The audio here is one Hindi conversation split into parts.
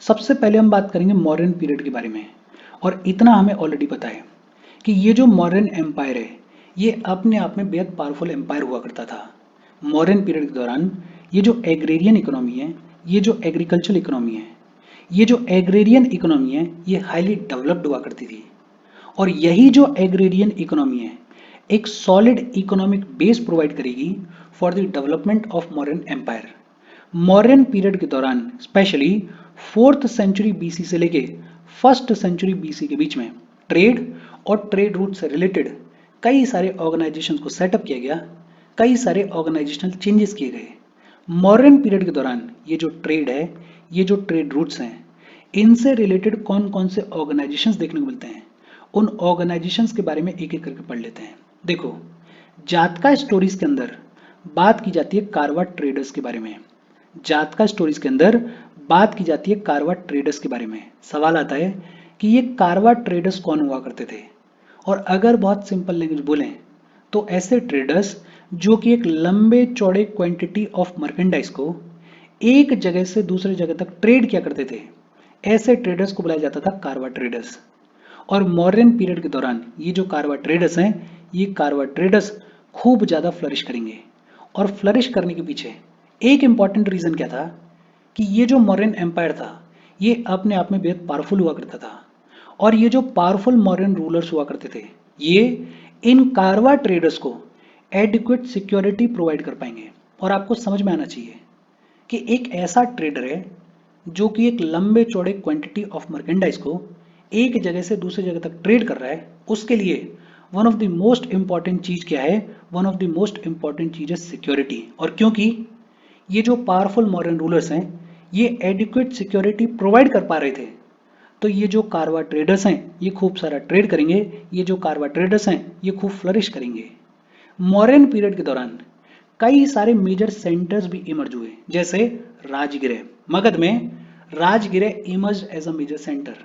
सबसे पहले हम बात करेंगे मौर्यन पीरियड के बारे में। और इतना हमें ऑलरेडी पता है कि ये जो मौर्यन एम्पायर है ये अपने आप में बेहद पावरफुल एम्पायर हुआ करता था। मौर्यन पीरियड के दौरान ये जो एग्रेरियन इकोनॉमी है, ये जो एग्रीकल्चरल इकोनॉमी है, ये जो एग्रेरियन इकोनॉमी है ये हाईली डेवलप्ड हुआ करती थी। और यही जो एग्रेरियन इकोनॉमी है एक सॉलिड इकोनॉमिक बेस प्रोवाइड करेगी for the development of modern empire. Mauryan period के दौरान स्पेशली 4th सेंचुरी बीसी से लेके 1st सेंचुरी बीसी के बीच में ट्रेड और ट्रेड रूट से रिलेटेड कई सारे ऑर्गेनाइजेशंस को सेटअप किया गया, कई सारे ऑर्गेनाइजेशनल चेंजेस किए गए। मॉडर्न पीरियड के दौरान ये जो ट्रेड है, ये जो ट्रेड रूट्स हैं, इनसे रिलेटेड कौन कौन से ऑर्गेनाइजेशंस देखने को मिलते हैं, उन ऑर्गेनाइजेशंस के बारे में एक एक करके पढ़ लेते हैं। देखो, जातका स्टोरीज के अंदर बात की जाती है कारवा ट्रेडर्स के बारे में। जातका स्टोरीज के अंदर बात की जाती है कारवा ट्रेडर्स के बारे में। सवाल आता है कि ये कारवा ट्रेडर्स कौन हुआ करते थे। और अगर बहुत सिंपल लैंग्वेज बोलें तो ऐसे ट्रेडर्स जो कि एक लंबे चौड़े क्वांटिटी ऑफ मर्केंडाइज को एक जगह से दूसरे जगह तक ट्रेड किया करते थे, ऐसे ट्रेडर्स को बुलाया जाता था कारवा ट्रेडर्स। और मॉडर्न पीरियड के दौरान ये जो कारवा ट्रेडर्स हैं, ये कारवा ट्रेडर्स खूब ज़्यादा फ्लरिश करेंगे। और फ्लरिश करने के पीछे एक इंपॉर्टेंट रीज़न क्या था कि ये जो मौर्यन एम्पायर था ये अपने आप में बेहद पावरफुल हुआ करता था। और ये जो पावरफुल मौर्यन रूलर्स हुआ करते थे ये इन कारवा ट्रेडर्स को एडिक्वेट सिक्योरिटी प्रोवाइड कर पाएंगे। और आपको समझ में आना चाहिए कि एक ऐसा ट्रेडर है जो कि एक लंबे चौड़े क्वांटिटी ऑफ मर्केंडाइज को एक जगह से दूसरी जगह तक ट्रेड कर रहा है, उसके लिए one of the most important चीज क्या है, one of the most important चीज है सिक्योरिटी। और क्योंकि ये जो पावरफुल मॉडर्न रूलर्स हैं ये एडिक्वेट सिक्योरिटी प्रोवाइड कर पा रहे थे, तो ये जो कारवा ट्रेडर्स हैं ये खूब सारा ट्रेड करेंगे, ये जो कारवा ट्रेडर्स हैं ये खूब फ्लरिश करेंगे। मौर्यन पीरियड के दौरान कई सारे मेजर सेंटर्स भी इमर्ज हुए, जैसे राजगिरे। मगध में Rajgir emerge as a major centre.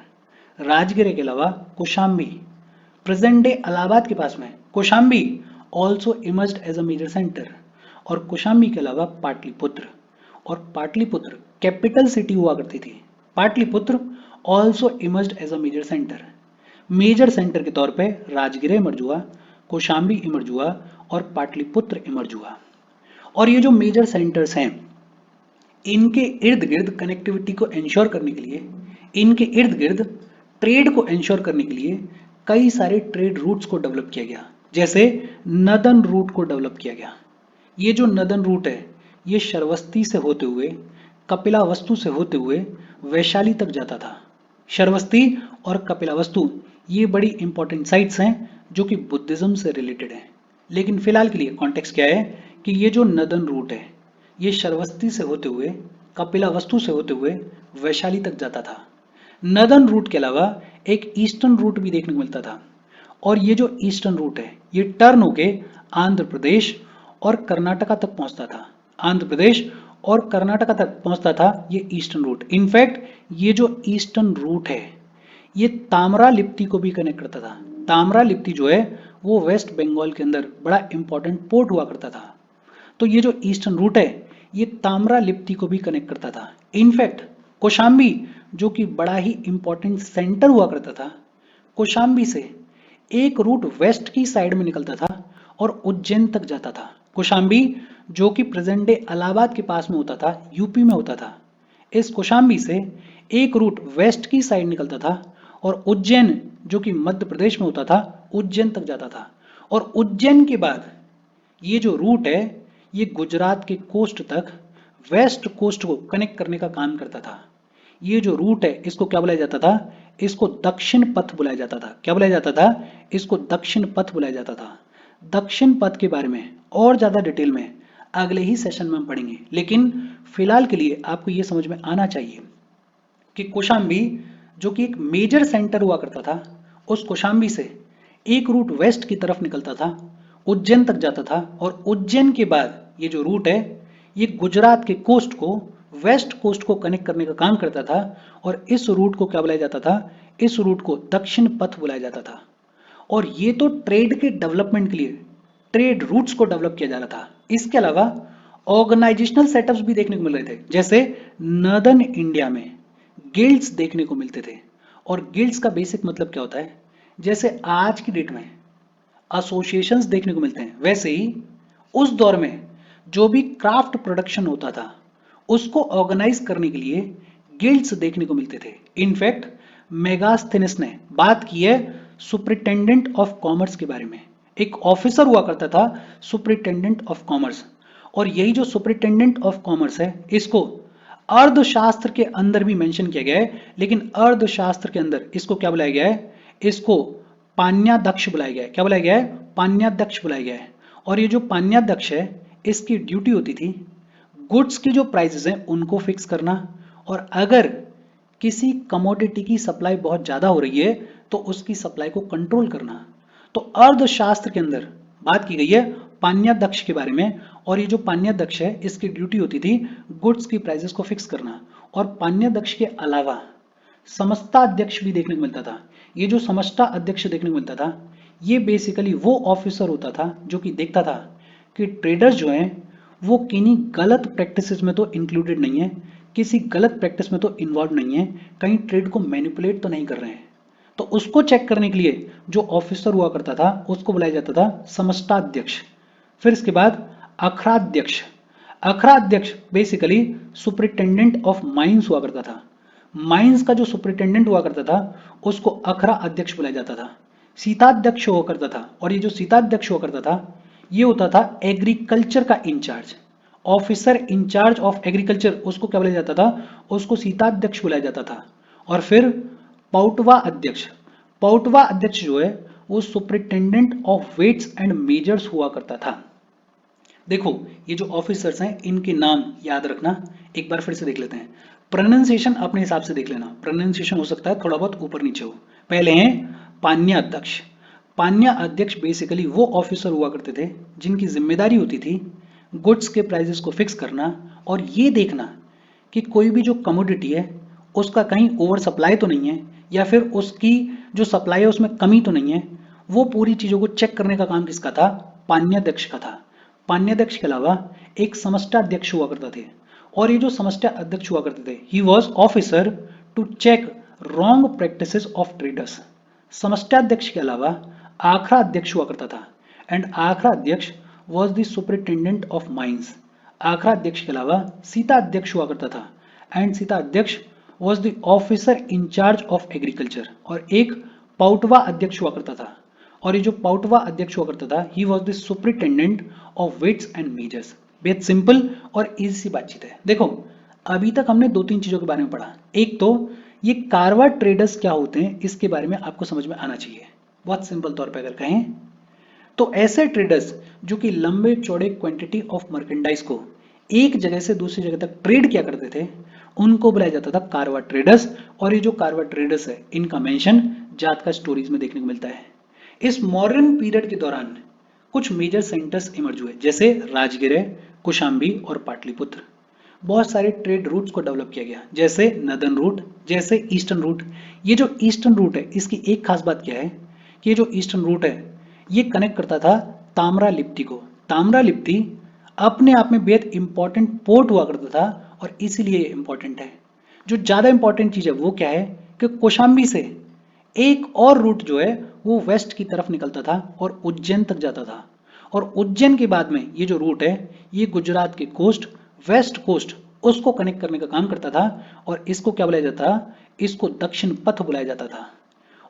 Rajgir के अलावा कौशाम्बी, प्रेजेंट डे इलाहाबाद के पास में Kaushambi also emerge as a major centre. और कौशाम्बी के अलावा पाटलिपुत्र, और पाटलिपुत्र कैपिटल सिटी हुआ करती थी। Pataliputra also emerge as a major centre. Major centre के तौर पे राजगिरे इमर्ज हुआ, कौशाम्बी इमर्ज हुआ और पाटलिपुत्र इमर्ज हुआ। और ये जो मेजर सेंटर्स हैं इनके इर्द गिर्द कनेक्टिविटी को इंश्योर करने के लिए, इनके इर्द गिर्द ट्रेड को इंश्योर करने के लिए कई सारे ट्रेड रूट्स को डेवलप किया गया, जैसे नदन रूट को डेवलप किया गया। ये जो नदन रूट है ये श्रवस्ती से होते हुए, कपिलावस्तु से होते हुए वैशाली तक जाता था। श्रवस्ती और कपिलावस्तु ये बड़ी इंपॉर्टेंट साइट्स हैं जो कि बुद्धिज्म से रिलेटेड हैं। लेकिन फिलहाल के लिए कॉन्टेक्स्ट क्या है कि ये जो नदन रूट है ये श्रवस्ती से होते हुए, कपिलावस्तु से होते हुए वैशाली तक जाता था। नदन रूट के अलावा एक ईस्टर्न रूट भी देखने को मिलता था। और ये जो ईस्टर्न रूट है ये टर्न होके आंध्र प्रदेश और कर्नाटका तक पहुंचता था। आंध्र प्रदेश और कर्नाटका तक पहुंचता था ये ईस्टर्न रूट। इनफैक्ट ये जो ईस्टर्न रूट है ये तामरा लिप्ति को भी कनेक्ट करता था। तामरा लिप्ति जो है वो वेस्ट बंगाल के अंदर बड़ा इंपॉर्टेंट पोर्ट हुआ करता था। तो ये जो ईस्टर्न रूट है ये ताम्रा लिप्ति को भी कनेक्ट करता था। इनफैक्ट कौशाम्बी जो कि बड़ा ही इंपॉर्टेंट सेंटर हुआ करता था, कौशाम्बी से एक रूट वेस्ट की साइड में निकलता था और उज्जैन तक जाता था। कौशाम्बी जो कि प्रेजेंट डे इलाहाबाद के पास में होता था, यूपी में होता था, इस कौशाम्बी से एक रूट वेस्ट की साइड निकलता था और उज्जैन जो कि मध्य प्रदेश में होता था, उज्जैन तक जाता था। और उज्जैन के बाद ये जो रूट है ये गुजरात के कोस्ट तक, वेस्ट कोस्ट को कनेक्ट करने का काम करता था। ये जो रूट है इसको क्या बुलाया जाता था, इसको दक्षिण पथ बुलाया जाता था। क्या बुलाया जाता था, इसको दक्षिण पथ बुलाया जाता था। दक्षिण पथ के बारे में और ज्यादा डिटेल में अगले ही सेशन में हम पढ़ेंगे, लेकिन फिलहाल के लिए आपको ये समझ में आना चाहिए कि कौशाम्बी जो कि एक मेजर सेंटर हुआ करता था, उस कौशाम्बी से एक रूट वेस्ट की तरफ निकलता था, उज्जैन तक जाता था। और उज्जैन के बाद ये जो रूट है ये गुजरात के कोस्ट को, वेस्ट कोस्ट को कनेक्ट करने का काम करता था। और इस रूट को क्या बुलाया जाता था, इस रूट को दक्षिण पथ बुलाया जाता था। और ये तो ट्रेड के डेवलपमेंट के लिए ट्रेड रूट्स को डेवलप किया जा रहा था। इसके अलावा ऑर्गेनाइजेशनल सेटअप्स भी देखने को मिल रहे थे, जैसे नॉर्दर्न इंडिया में गिल्ड्स देखने को मिलते थे। और गिल्ड्स का बेसिक मतलब क्या होता है, जैसे आज की डेट में एसोसिएशंस देखने को मिलते हैं, वैसे ही उस दौर में जो भी क्राफ्ट प्रोडक्शन होता था उसको ऑर्गेनाइज करने के लिए गिल्ड्स देखने को मिलते थे। इनफैक्ट मेगास्थेनिस ने बात की है सुपरिटेंडेंट ऑफ कॉमर्स के बारे में। एक ऑफिसर हुआ करता था सुपरिटेंडेंट ऑफ कॉमर्स, और यही जो सुपरिटेंडेंट ऑफ कॉमर्स है इसको अर्थशास्त्र के अंदर भी मेंशन किया गया है, लेकिन अर्थशास्त्र के अंदर इसको क्या बुलाया गया है, इसको पान्याध्यक्ष बुलाया गया है। क्या बुलाया गया है, पान्याध्यक्ष बुलाया गया है। और ये जो पान्याध्यक्ष है इसकी ड्यूटी होती थी गुड्स की जो प्राइसेस हैं उनको फिक्स करना, और अगर किसी कमोडिटी की सप्लाई बहुत ज्यादा हो रही है तो उसकी सप्लाई को कंट्रोल करना। तो अर्थशास्त्र के अंदर बात की गई है पान्याध्यक्ष के बारे में, और ये जो पान्याध्यक्ष है इसकी ड्यूटी होती थी गुड्स की प्राइसेस को फिक्स करना। और पान्याध्यक्ष के अलावा समस्ता अध्यक्ष भी देखने को मिलता था। ये जो समस्ता अध्यक्ष देखने को मिलता था ये बेसिकली वो ऑफिसर होता था जो कि देखता था कि ट्रेडर्स जो हैं वो किन्हीं गलत प्रैक्टिसेस में तो इंक्लूडेड नहीं है, किसी गलत प्रैक्टिस में तो इन्वॉल्व नहीं है, कहीं ट्रेड को मैनिपुलेट तो नहीं कर रहे हैं। तो उसको चेक करने के लिए जो ऑफिसर हुआ करता था उसको बुलाया जाता था समष्टाध्यक्ष। फिर इसके बाद अखराध्यक्ष। अखराध्यक्ष बेसिकली सुपरिटेंडेंट ऑफ माइंस हुआ करता था। माइंस का जो सुपरिटेंडेंट हुआ करता था उसको अखरा अध्यक्ष बुलाया जाता था। सीताध्यक्ष हुआ करता था, और ये जो सीताध्यक्ष हुआ करता था ये होता था एग्रीकल्चर का incharge. Officer in charge of agriculture उसको क्या बुलाया जाता था, उसको सीताध्यक्ष बुलाया जाता था। और फिर पौटवा अध्यक्ष। पौटवा अध्यक्ष जो है वो superintendent of weights and measures हुआ करता था। देखो ये जो ऑफिसर्स हैं इनके नाम याद रखना, एक बार फिर से देख लेते हैं। प्रोनाउंसिएशन अपने हिसाब से देख लेना, प्रोनाउंसिएशन हो सकता है थोड़ा बहुत ऊपर नीचे हो। पहले हैं पान्या अध्यक्ष। पान्या अध्यक्ष बेसिकली वो ऑफिसर हुआ करते थे जिनकी जिम्मेदारी होती थी गुड्स के प्राइसेस को फिक्स करना और ये देखना कि कोई भी जो कमोडिटी है उसका कहीं ओवर सप्लाई तो नहीं है, या फिर उसकी जो सप्लाई है उसमें कमी तो नहीं है। वो पूरी चीजों को चेक करने का काम किसका था, पान्याध्यक्ष का था। पान्याध्यक्ष के अलावा एक समष्टाध्यक्ष हुआ करता थे, और ये जो समष्टा अध्यक्ष हुआ करते थे he was officer to check wrong practices of traders. समष्टाध्यक्ष के अलावा आखरा अध्यक्ष हुआ करता था, एंड आखरा अध्यक्ष was the superintendent of mines. आखरा अध्यक्ष के अलावा सीता अध्यक्ष हुआ करता था, एंड सीता अध्यक्ष was the officer in charge of agriculture. और एक पाउटवा अध्यक्ष हुआ करता था, और ये जो पाउटवा अध्यक्ष हुआ करता था ही was the superintendent of weights and measures. बेहद सिंपल और इजी सी बातचीत है। देखो अभी तक हमने दो तीन चीजों के बारे में पढ़ा। एक तो ये कारवा ट्रेडर्स क्या होते हैं इसके बारे में आपको समझ में आना चाहिए। बहुत सिंपल तौर पे अगर कहें तो ऐसे ट्रेडर्स जो कि लंबे चौड़े क्वांटिटी ऑफ मर्केंडाइज को एक जगह से दूसरी जगह तक ट्रेड किया करते थे उनको बुलाया जाता था कारवा ट्रेडर्स। और ये जो कारवा ट्रेडर्स है इनका मेंशन जातका स्टोरीज में देखने को मिलता है। इस मॉडर्न पीरियड के दौरान कुछ मेजर सेंटर्स इमर्ज हुए, जैसे राजगिरे, कुशाम्बी और पाटलिपुत्र। बहुत सारे ट्रेड रूट्स को डेवलप किया गया, जैसे नदन रूट, जैसे ईस्टर्न रूट। ये जो ईस्टर्न रूट है इसकी एक खास बात क्या है कि ये जो ईस्टर्न रूट है ये कनेक्ट करता था ताम्रा लिप्ति को। ताम्रा लिप्ति अपने आप में बेहद इंपॉर्टेंट पोर्ट हुआ करता था और इसीलिए इंपॉर्टेंट है। जो ज्यादा इंपॉर्टेंट चीज है वो क्या है कि कौशाम्बी से एक और रूट जो है वो वेस्ट की तरफ निकलता था और उज्जैन तक जाता था। और उज्जैन के बाद में ये जो रूट है ये गुजरात के कोस्ट, वेस्ट कोस्ट उसको कनेक्ट करने का काम करता था, और इसको क्या बुलाया जाता था, इसको दक्षिण पथ बुलाया जाता था।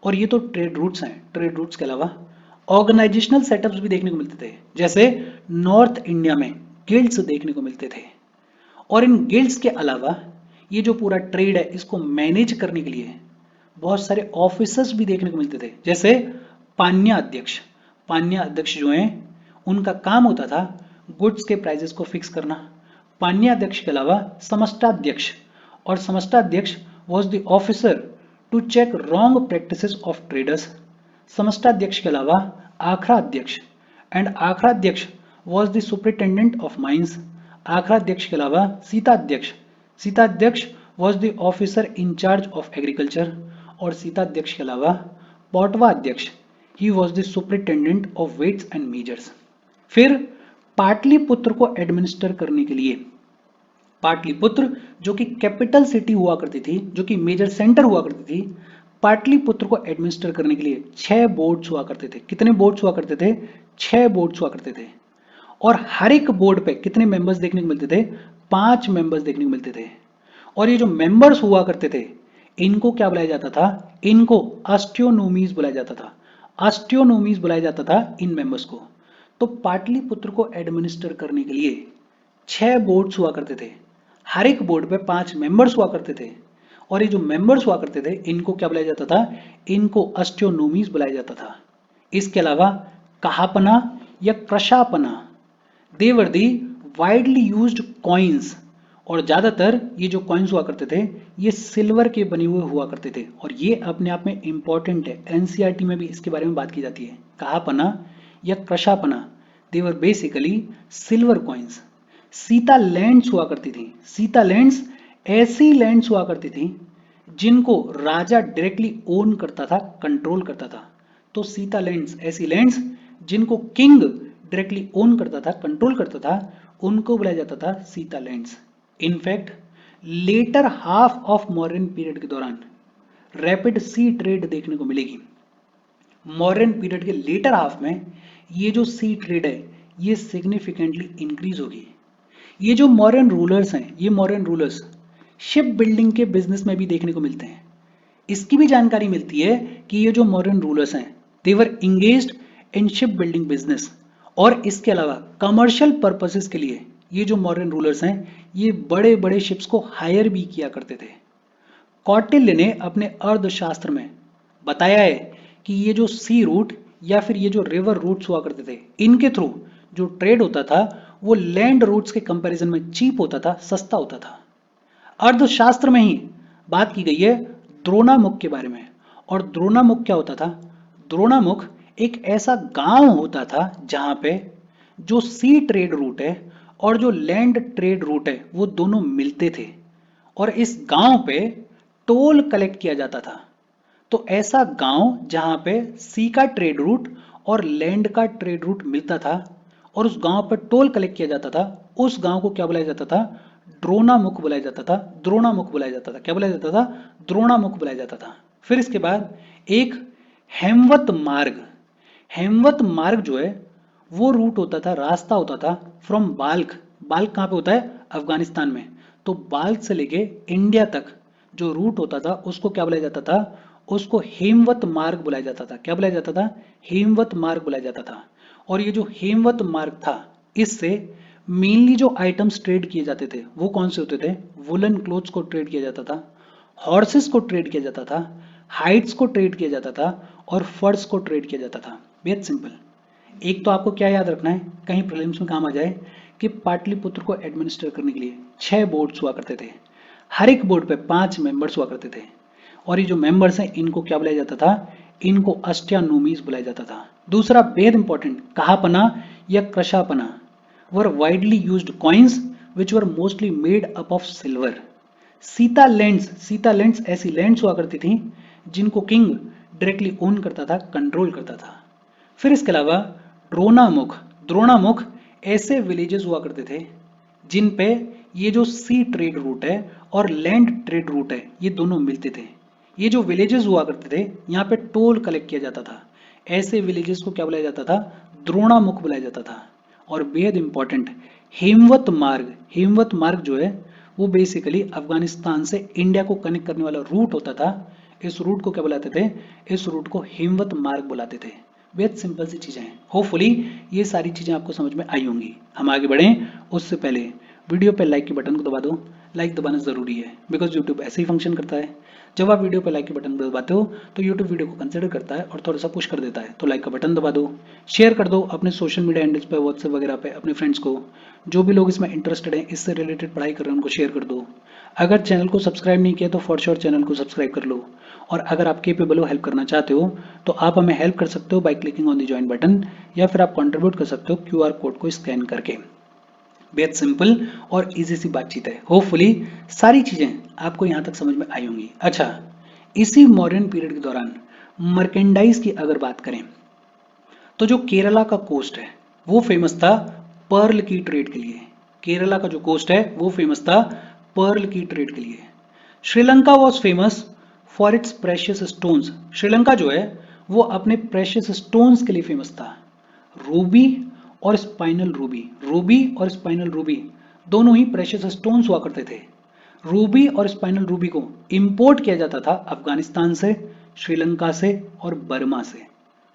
और ये तो ट्रेड रूट्स हैं। ट्रेड रूट्स के अलावा ऑर्गेनाइजेशनल सेटअप्स भी देखने को मिलते थे, जैसे नॉर्थ इंडिया में गिल्ड्स देखने को मिलते थे। और इन गिल्ड्स के अलावा ये जो पूरा ट्रेड है इसको मैनेज करने के लिए बहुत सारे ऑफिसर्स भी देखने को मिलते थे, जैसे पान्या अध्यक्ष। पान्या अध्यक्ष जो हैं उनका काम होता था गुड्स के प्राइसेस को फिक्स करना। पान्या अध्यक्ष के अलावा समष्टाध्यक्ष, और समष्टाध्यक्ष was the officer to check wrong practices of traders. समष्टाध्यक्ष के अलावा आखरा अध्यक्ष, एंड आखरा अध्यक्ष was the superintendent of mines. आखरा अध्यक्ष के अलावा सीता अध्यक्ष, सीता अध्यक्ष was the officer in charge of agriculture. और सीता अध्यक्ष के अलावा पौटवा अध्यक्ष he was the superintendent of weights and measures. फिर पाटलिपुत्र को एडमिनिस्टर करने के लिए पाटलिपुत्र जो कि कैपिटल सिटी हुआ करती थी, जो कि मेजर सेंटर हुआ करती थी, पाटलिपुत्र को एडमिनिस्टर करने के लिए 6 बोर्ड्स हुआ करते थे। कितने बोर्ड्स हुआ करते थे? 6 बोर्ड्स हुआ करते थे। और हर एक बोर्ड पे कितने मेंबर्स देखने को मिलते थे? 5 मेंबर्स देखने को मिलते थे। और ये जो मेंबर्स हुआ करते थे, इनको क्या बुलाया जाता था? इनको अस्ट्रोनोमीज बुलाया जाता था। अस्ट्रोनोमीज बुलाया जाता था इन मेंबर्स को। तो पाटलिपुत्र को एडमिनिस्टर करने के लिए 6 बोर्ड्स हुआ करते थे। हर एक बोर्ड पे 5 मेंबर्स हुआ करते थे। और ये जो मेंबर्स हुआ करते थे, इनको क्या बुलाया जाता था? इनको अस्ट्रोनोमीज बुलाया जाता था। इसके अलावा कहापना या कृशापना, they were the widely used coins. और ज्यादातर ये जो कॉइन्स हुआ करते थे, ये सिल्वर के बने हुए हुआ करते थे। और ये अपने आप में इंपॉर्टेंट है, एनसीईआरटी में भी इसके बारे में बात की जाती है। कहापना या कृशापना, they were basically silver coins. सीता लैंड्स हुआ करती थी। सीता लैंड्स ऐसी लैंड्स हुआ करती थी जिनको राजा डायरेक्टली ओन करता था, कंट्रोल करता था। तो सीता लैंड्स ऐसी लैंड्स जिनको किंग डायरेक्टली ओन करता था, कंट्रोल करता था, उनको बुलाया जाता था Sita lands. In fact later half of modern period के दौरान रैपिड सी ट्रेड देखने को मिलेगी। मॉडर्न पीरियड के लेटर हाफ में ये जो सी ट्रेड है, ये सिग्निफिकेंटली इंक्रीज होगी। ये जो मॉडर्न रूलर्स हैं, ये मॉडर्न रूलर्स शिप बिल्डिंग के बिजनेस में भी देखने को मिलते हैं। इसकी भी जानकारी मिलती है कि ये जो मॉडर्न रूलर्स हैं, दे वर engaged in ship building business. और इसके अलावा कमर्शियल पर्पसेस के लिए ये जो मॉडर्न रूलर्स हैं, ये बड़े बड़े शिप्स को हायर भी किया करते थे। कौटिल्य ने अपने अर्थशास्त्र में बताया है कि ये जो सी रूट या फिर ये जो रिवर रूट्स हुआ करते थे, इनके थ्रू जो ट्रेड होता था, वो लैंड रूट्स के कंपैरिजन में चीप होता था, सस्ता होता था। अर्थशास्त्र में ही बात की गई है द्रोणामुख के बारे में। और द्रोणामुख क्या होता था? द्रोणामुख एक ऐसा गांव होता था जहां पे जो सी ट्रेड रूट है और जो लैंड ट्रेड रूट है, वो दोनों मिलते थे। और इस गांव पे टोल कलेक्ट किया जाता था। तो ऐसा गांव जहां पे सी का ट्रेड रूट और लैंड का ट्रेड रूट मिलता था और उस गांव पर टोल कलेक्ट किया जाता था, उस गांव को क्या बुलाया जाता था? द्रोणामुख बुलाया जाता था। द्रोणामुख बुलाया जाता था। क्या बुलाया जाता था? द्रोणामुख बुलाया जाता था। फिर इसके बाद एक हेमवत मार्ग। हेमवत मार्ग जो है, वो रूट होता था, रास्ता होता था फ्रॉम बाल्ख। बाल्ख कहाँ पे होता है? अफगानिस्तान में। तो बाल्ख से लेके इंडिया तक जो रूट होता था, उसको क्या बुलाया जाता था? उसको हेमवत मार्ग बुलाया जाता था। क्या बुलाया जाता था? हेमवत मार्ग बुलाया जाता था। और ये जो हेमवत मार्ग था, इससे मेनली जो आइटम्स ट्रेड किए जाते थे, वो कौन से होते थे? वुलन क्लोथ्स को ट्रेड किया जाता था, हॉर्सेस को ट्रेड किया जाता था, हाइट्स को ट्रेड किया जाता था, और फर्स को ट्रेड किया जाता था। बेहद सिंपल। एक तो आपको क्या याद रखना है, कहीं प्रीलिम्स में काम आ जाए, कि पाटलिपुत्र को एडमिनिस्टर करने के लिए 6 बोर्ड्स हुआ करते थे। हर एक बोर्ड पे 5 मेंबर्स हुआ करते थे। और ये जो मेंबर्स हैं, इनको क्या बुलाया जाता था? इनको अस्ट्रोनोमीज बुलाया जाता था। दूसरा बेहद इंपॉर्टेंट, कहापना या कृशापना were widely used coins which were mostly made up of silver. सीता लैंड्स ऐसी लैंड्स हुआ करती थी जिनको किंग डायरेक्टली ओन करता था, कंट्रोल करता था। फिर इसके अलावा द्रोणामुख। द्रोणामुख ऐसे विलेजेस हुआ करते थे जिन पे ये जो सी ट्रेड रूट है और लैंड ट्रेड रूट है, ये दोनों मिलते थे। ये जो विलेजेस हुआ करते थे, यहाँ पे टोल कलेक्ट किया जाता था। ऐसे विलेजेस को क्या बुलाया जाता था? द्रोणामुख बुलाया जाता था। और बेहद इंपॉर्टेंट, हेमवत मार्ग। हेमवत मार्ग जो है, वो बेसिकली अफगानिस्तान से इंडिया को कनेक्ट करने वाला रूट होता था। इस रूट को क्या बुलाते थे? इस रूट को हेमवत मार्ग बुलाते थे। बेहद सिंपल सी चीजें हैं। होपफुली ये सारी चीजें आपको समझ में आई होंगी। हम आगे बढ़ें उससे पहले वीडियो पे लाइक के बटन को दबा दो। लाइक दबाना जरूरी है, बिकॉज यूट्यूब ऐसे ही फंक्शन करता है। जब आप वीडियो पे लाइक के बटन को दबाते हो तो यूट्यूब वीडियो को कंसिडर करता है और थोड़ा सा पुश कर देता है। तो लाइक का बटन दबा दो, शेयर कर दो अपने सोशल मीडिया हैंडल्स पे, व्हाट्सएप वगैरह पे अपने फ्रेंड्स को। जो भी लोग इसमें इंटरेस्टेड हैं, इससे रिलेटेड पढ़ाई कर रहे हैं, उनको शेयर कर दो। अगर चैनल को सब्सक्राइब नहीं किया तो फॉर श्योर चैनल को सब्सक्राइब कर लो। और अगर आप केपेबल हो, हेल्प करना चाहते हो, तो आप हमें हेल्प कर सकते हो by clicking on the join button, या फिर आप कंट्रीब्यूट कर सकते हो क्यूआर कोड को स्कैन करके। बेहद सिंपल और इजी सी बातचीत है। होपफुली सारी चीजें आपको यहां तक समझ में आई होंगी। अच्छा, इसी मॉडर्न पीरियड के दौरान मर्केंडाइज की अगर बात करें, तो जो केरला का कोस्ट है, वो फेमस था पर्ल की ट्रेड के लिए। केरला का जो कोस्ट है वो फेमस था पर्ल की ट्रेड के लिए। Sri Lanka was famous for its precious stones. Sri Lanka जो है वो अपने प्रेशियस स्टोन्स के लिए फेमस था। रूबी और स्पाइनल रूबी, रूबी और स्पाइनल रूबी दोनों ही प्रेशियस स्टोन्स हुआ करते थे। रूबी और स्पाइनल रूबी को इंपोर्ट किया जाता था अफगानिस्तान से, श्रीलंका से और बर्मा से।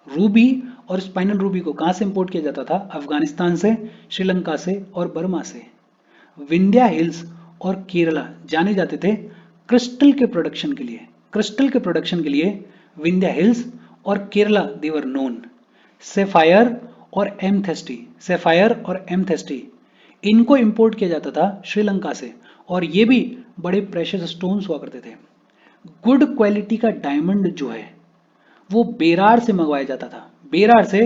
रूबी और स्पाइनल रूबी को कहां से इंपोर्ट किया जाता था? अफगानिस्तान से, श्रीलंका से और बर्मा से। विंध्या हिल्स और केरला जाने जाते थे क्रिस्टल के प्रोडक्शन के लिए। क्रिस्टल के प्रोडक्शन के लिए विंध्या हिल्स और केरला दे वर नोन। सेफायर और एमथेस्टी, सेफायर और एमथेस्टी इनको इंपोर्ट किया जाता था श्रीलंका से और ये भी बड़े प्रेशियस स्टोन्स हुआ करते थे। गुड क्वालिटी का डायमंड जो है वो बेरार से मंगवाया जाता था। बेरार से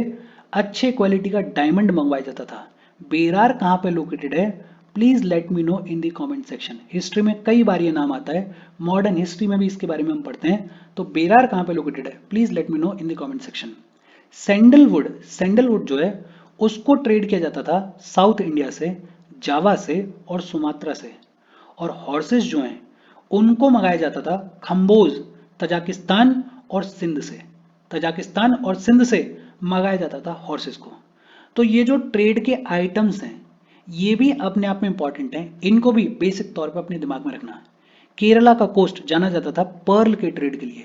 अच्छे क्वालिटी का डायमंड मंगवाया जाता था। बेरार कहाँ पे लोकेटेड है? Please let me know in the comment section. History में कई बार ये नाम आता है, मॉडर्न हिस्ट्री में भी इसके बारे में हम पढ़ते हैं। तो बेरार कहाँ पे लोकेटेड है? Please let me know in the comment section. Sandalwood, sandalwood जो है उसको ट्रेड किया जाता था साउथ इंडिया से, जावा से और सुमात्रा से। और हॉर्सेस जो हैं उनको मंगाया जाता था खम्बोज, तजाकिस्तान और सिंध से। तजाकिस्तान और सिंध से मंगाया जाता था हॉर्सेस को। तो ये जो ट्रेड के आइटम्स हैं ये भी अपने आप में इंपॉर्टेंट हैं, इनको भी बेसिक तौर पर अपने दिमाग में रखना। केरला का कोस्ट जाना जाता था पर्ल के ट्रेड के लिए।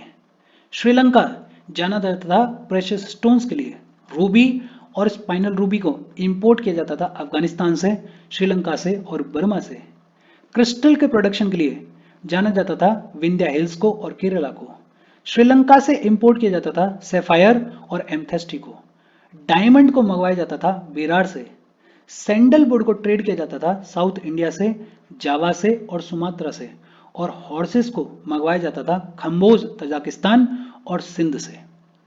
श्रीलंका जाना जाता था प्रेशियस स्टोन्स के लिए। रूबी और स्पाइनल रूबी को इंपोर्ट किया जाता था अफगानिस्तान से, श्रीलंका से और बर्मा से। क्रिस्टल के प्रोडक्शन के लिए जाना जाता था विंध्या हिल्स को और केरला को। श्रीलंका से इंपोर्ट किया जाता था सैफायर और एमथेस्टी को। डायमंड को मंगवाया जाता था बेरार से। सैंडलवुड को ट्रेड किया जाता था साउथ इंडिया से, जावा से और सुमात्रा से। और हॉर्सेस को मंगवाया जाता था खम्बोज, तजाकिस्तान और सिंध से।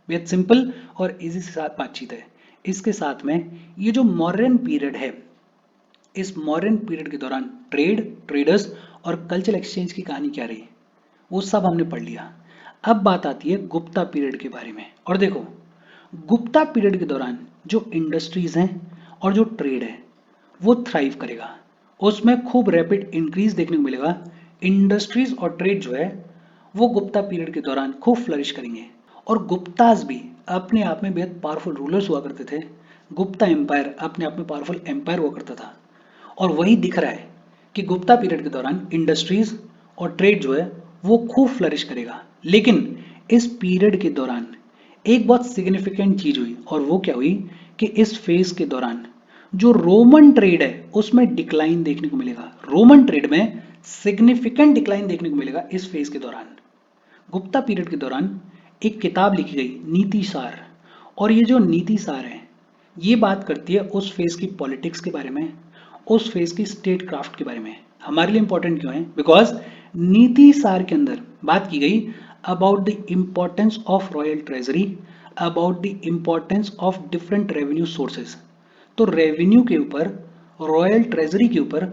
बेहद सिंपल और इजी से साथ बातचीत है। इसके साथ में ये जो मॉडर्न पीरियड है, इस मॉडर्न पीरियड के दौरान ट्रेड, ट्रेडर्स और कल्चरल एक्सचेंज की कहानी क्या रही वो सब हमने पढ़ लिया। अब बात आती है गुप्ता पीरियड के बारे में। और देखो, गुप्ता पीरियड के दौरान जो इंडस्ट्रीज हैं और जो ट्रेड है वो थ्राइव करेगा, उसमें खूब रैपिड इंक्रीज देखने को मिलेगा। इंडस्ट्रीज और ट्रेड जो है वो गुप्ता पीरियड के दौरान खूब फ्लरिश करेंगे। और गुप्ताज भी अपने आप में बेहद पावरफुल रूलर्स हुआ करते थे। गुप्ता एम्पायर अपने आप में पावरफुल एम्पायर हुआ करता था। और वही दिख रहा है कि गुप्ता पीरियड के दौरान इंडस्ट्रीज और ट्रेड जो है वो खूब फ्लरिश करेगा। लेकिन इस पीरियड के दौरान एक बहुत सिग्निफिकेंट चीज हुई, और वो क्या हुई कि इस फेज के दौरान जो रोमन ट्रेड है उसमें डिक्लाइन देखने को मिलेगा। रोमन ट्रेड में सिग्निफिकेंट डिक्लाइन देखने को मिलेगा इस फेज के दौरान। गुप्ता पीरियड के दौरान एक किताब लिखी गई नीति सार, और ये जो नीति सार है ये बात करती है उस फेज की पॉलिटिक्स के बारे में, उस फेज की स्टेट क्राफ्ट के बारे में। हमारे लिए इंपॉर्टेंट क्यों है? बिकॉज नीति सार के अंदर बात की गई about the importance of royal treasury, about the importance of different revenue sources. तो रेवेन्यू के ऊपर, रॉयल ट्रेजरी के ऊपर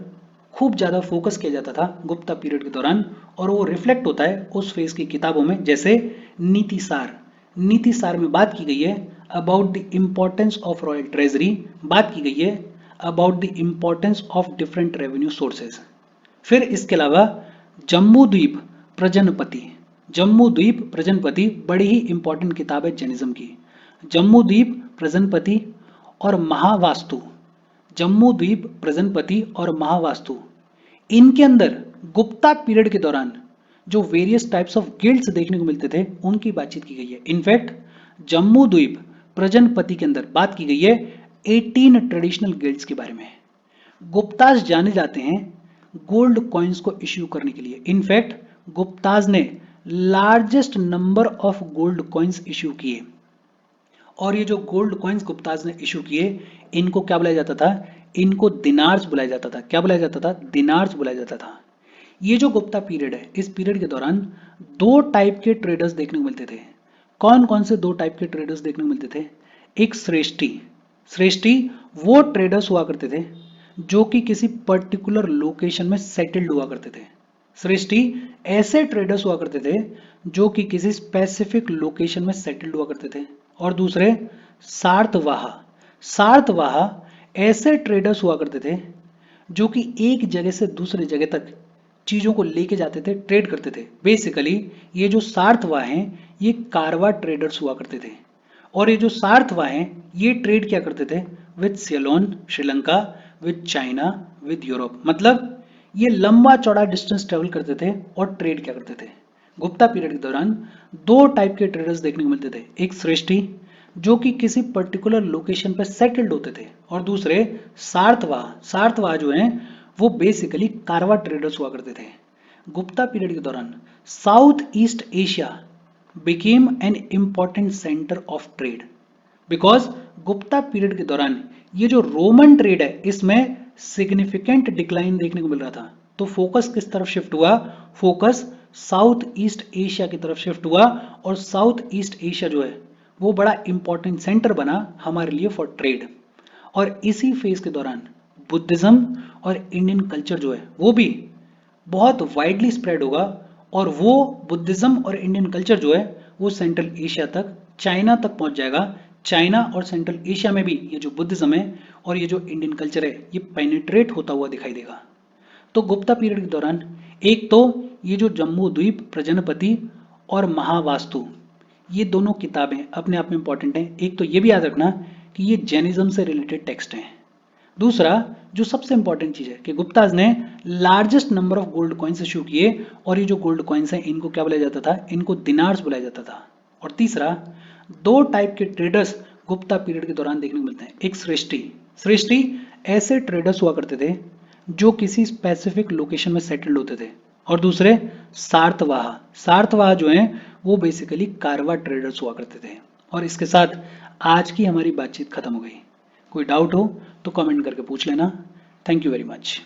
खूब ज्यादा फोकस किया जाता था गुप्ता पीरियड के दौरान, और वो रिफ्लेक्ट होता है उस फेज की किताबों में, जैसे नीति सार। नीति सार में बात की गई है about the importance of royal treasury, बात की गई है about the importance of different revenue sources. फिर इसके अलावा जम्बू द्वीप प्रजनपति, जम्बू द्वीप प्रजनपति बड़ी ही इंपॉर्टेंट किताब है जैनिज्म की। जम्बू द्वीप प्रजनपति और महावास्तु, जम्बू द्वीप प्रजनपति और महावास्तु, इनके अंदर गुप्ता पीरियड के दौरान जो वेरियस टाइप्स ऑफ गिल्ड्स देखने को मिलते थे उनकी बातचीत की गई है। इनफैक्ट जम्बू द्वीप प्रजनपति के अंदर बात की गई है 18 ट्रेडिशनल गिल्ड्स के बारे में। गुप्ताज जाने जाते हैं गोल्ड कॉइन्स को इश्यू करने के लिए। इनफैक्ट गुप्ताज ने largest number of gold coins issue किए, और ये जो गोल्ड कॉइन्स गुप्ताज ने इशू किए इनको क्या बुलाया जाता था? इनको दिनार्स बुलाया जाता था। क्या बुलाया जाता था? दिनार्स बुलाया जाता था। ये जो गुप्ता पीरियड है, इस पीरियड के दौरान दो टाइप के ट्रेडर्स देखने को मिलते थे। कौन कौन से दो टाइप के ट्रेडर्स देखने को मिलते थे? एक श्रेष्ठी, श्रेष्ठी वो ट्रेडर्स हुआ करते थे जो कि किसी पर्टिकुलर लोकेशन में सेटल्ड हुआ करते थे। श्रेष्ठी ऐसे ट्रेडर्स हुआ करते थे जो कि किसी स्पेसिफिक लोकेशन में सेटल्ड हुआ करते थे। और दूसरे सार्थवाहा, सार्थवाहा ऐसे ट्रेडर्स हुआ करते थे जो कि एक जगह से दूसरे जगह तक चीजों को लेके जाते थे, ट्रेड करते थे। बेसिकली ये जो सार्थवा हैं ये कारवा ट्रेडर्स हुआ करते थे। और ये जो सार्थवा हैं ये ट्रेड क्या करते थे with Ceylon Sri Lanka, with China, with Europe. मतलब ये लंबा चौड़ा डिस्टेंस ट्रेवल करते थे और ट्रेड क्या करते थे। गुप्ता पीरियड के दौरान दो टाइप के ट्रेडर्स देखने को मिलते थे, एक सृष्टि जो कि किसी पर्टिकुलर लोकेशन पर सेटल्ड होते थे, और दूसरे सार्थवाह। सार्थवाह जो हैं वो बेसिकली कारवा ट्रेडर्स हुआ करते थे। गुप्ता पीरियड के दौरान south east Asia became an important centre of trade, because Gupta period के दौरान ये जो रोमन ट्रेड है इसमें सिग्निफिकेंट डिक्लाइन देखने को मिल रहा था। तो फोकस किस तरफ शिफ्ट हुआ, फोकस साउथ ईस्ट एशिया की तरफ शिफ्ट हुआ, और साउथ ईस्ट एशिया जो है वो बड़ा इंपॉर्टेंट सेंटर बना हमारे लिए फॉर ट्रेड। और इसी फेज के दौरान बुद्धिज्म और इंडियन कल्चर जो है वो भी बहुत वाइडली स्प्रेड होगा, और वो बुद्धिज्म और इंडियन कल्चर जो है वो सेंट्रल एशिया तक, चाइना तक पहुंच जाएगा। चाइना और सेंट्रल एशिया में भी ये जो बुद्धिज्म है और ये जो इंडियन कल्चर है ये पेनिट्रेट होता हुआ दिखाई देगा। तो गुप्ता पीरियड के दौरान एक तो ये जो जम्बू द्वीप प्रजनपति और महावास्तु, ये दोनों किताबें अपने आप में इंपॉर्टेंट हैं। एक तो ये भी याद रखना कि ये जैनिज्म से रिलेटेड टेक्स्ट हैं। दूसरा जो सबसे इंपॉर्टेंट चीज है कि गुप्ताज ने largest number of gold coins issue किए, और ये जो गोल्ड कॉइन्स हैं इनको क्या बुलाया जाता था, इनको दिनार्स बुलाया जाता था। और तीसरा दो टाइप के ट्रेडर्स गुप्ता पीरियड के दौरान देखने को मिलते हैं, एक सृष्टि। सृष्टि ऐसे ट्रेडर्स हुआ करते थे जो किसी स्पेसिफिक लोकेशन में सेटल्ड होते थे, और दूसरे सार्थवाह। सार्थवाह जो हैं वो बेसिकली कारवा ट्रेडर्स हुआ करते थे। और इसके साथ आज की हमारी बातचीत खत्म हो गई। कोई डाउट हो तो कमेंट करके पूछ लेना। Thank you very much.